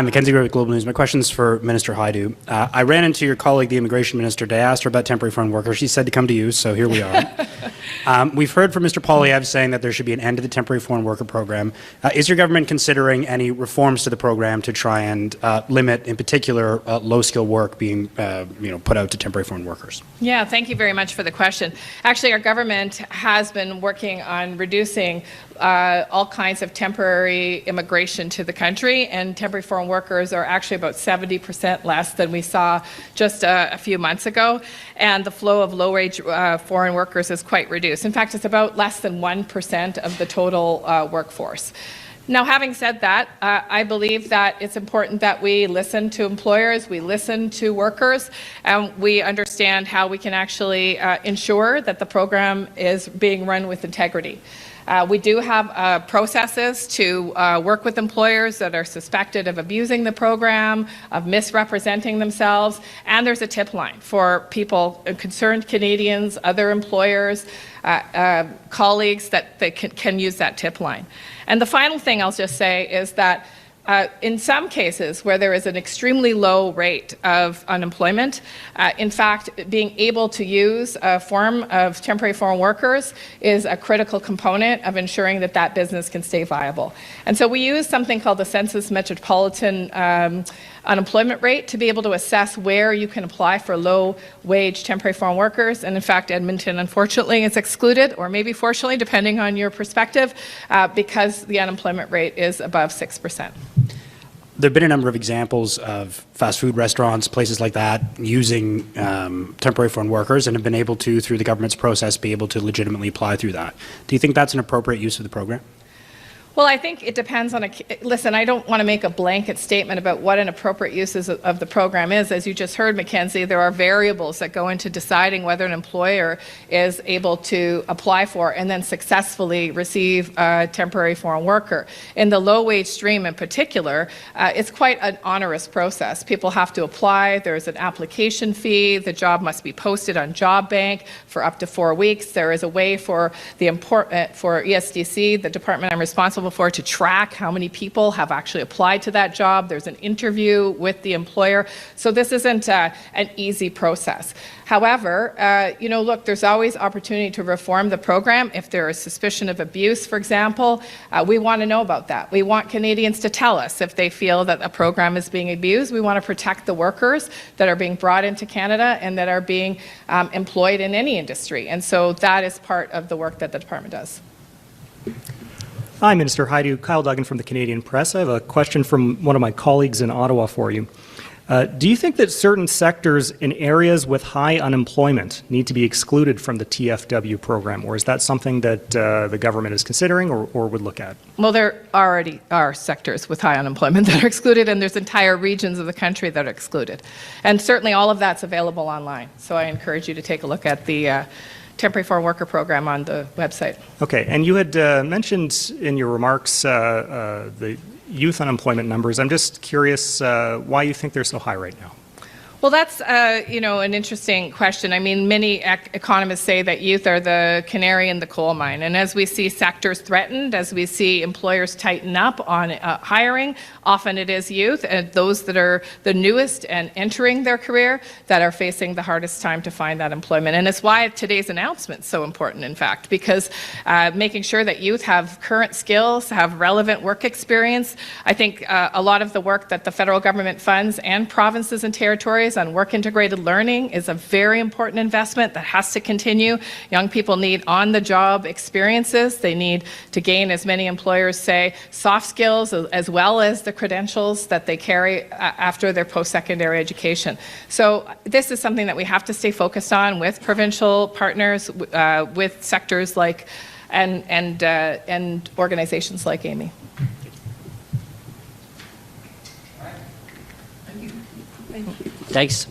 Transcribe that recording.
I'm Mackenzie Gray with Global News. My question is for Minister Hajdu. I ran into your colleague, the Immigration Minister, today. I asked her about temporary foreign workers. She said to come to you, so here we are. We've heard from Mr. Poilievre saying that there should be an end to the temporary foreign worker program. Is your government considering any reforms to the program to try and limit, in particular, low-skill work being put out to temporary foreign workers? Yeah, thank you very much for the question. Actually, our government has been working on reducing all kinds of temporary immigration to the country, and temporary foreign workers are actually about 70% less than we saw just a few months ago, and the flow of low-wage foreign workers is quite reduced. In fact, it's about less than 1% of the total workforce. Now, having said that, I believe that it's important that we listen to employers, we listen to workers, and we understand how we can actually ensure that the program is being run with integrity. We do have processes to work with employers that are suspected of abusing the program, of misrepresenting themselves, and there's a tip line for people, concerned Canadians, other employers, colleagues that they can use that tip line. And the final thing I'll just say is that in some cases where there is an extremely low rate of unemployment, in fact, being able to use a form of temporary foreign workers is a critical component of ensuring that that business can stay viable. And so we use something called the Census Metropolitan unemployment rate to be able to assess where you can apply for low-wage temporary foreign workers. And in fact, Edmonton, unfortunately, is excluded, or maybe fortunately, depending on your perspective, because the unemployment rate is above 6%. There have been a number of examples of fast food restaurants, places like that, using temporary foreign workers and have been able to, through the government's process, be able to legitimately apply through that. Do you think that's an appropriate use of the program? Well, I think it depends on listen, I don't want to make a blanket statement about what an appropriate use of the program is. As you just heard, Mackenzie, there are variables that go into deciding whether an employer is able to apply for and then successfully receive a temporary foreign worker. In the low-wage stream in particular, it's quite an onerous process. People have to apply. There's an application fee. The job must be posted on Job Bank for up to 4 weeks. There is a way for for ESDC, the department I'm responsible for, to track how many people have actually applied to that job. There's an interview with the employer. So this isn't an easy process. However, look, there's always opportunity to reform the program. If there is suspicion of abuse, for example, we want to know about that. We want Canadians to tell us if they feel that a program is being abused. We want to protect the workers that are being brought into Canada and that are being employed in any industry. And so that is part of the work that the department does. Hi, Minister Hajdu. Kyle Duggan from the Canadian Press. I have a question from one of my colleagues in Ottawa for you. Do you think that certain sectors in areas with high unemployment need to be excluded from the TFW program, or is that something that the government is considering or would look at? Well, there already are sectors with high unemployment that are excluded, and there's entire regions of the country that are excluded. And certainly all of that's available online. So I encourage you to take a look at the temporary foreign worker program on the website. Okay, and you had mentioned in your remarks the youth unemployment numbers. I'm just curious why you think they're so high right now. Well, that's an interesting question. I mean, many economists say that youth are the canary in the coal mine, and as we see sectors threatened, as we see employers tighten up on hiring, often it is youth and those that are the newest and entering their career that are facing the hardest time to find that employment. And it's why today's announcement is so important, in fact, because making sure that youth have current skills, have relevant work experience. I think a lot of the work that the federal government funds and provinces and territories on work-integrated learning is a very important investment that has to continue. Young people need on-the-job experiences. They need to gain, as many employers say, soft skills as well as the credentials that they carry after their post-secondary education. So this is something that we have to stay focused on with provincial partners, with sectors like and organizations like Amy. Thanks.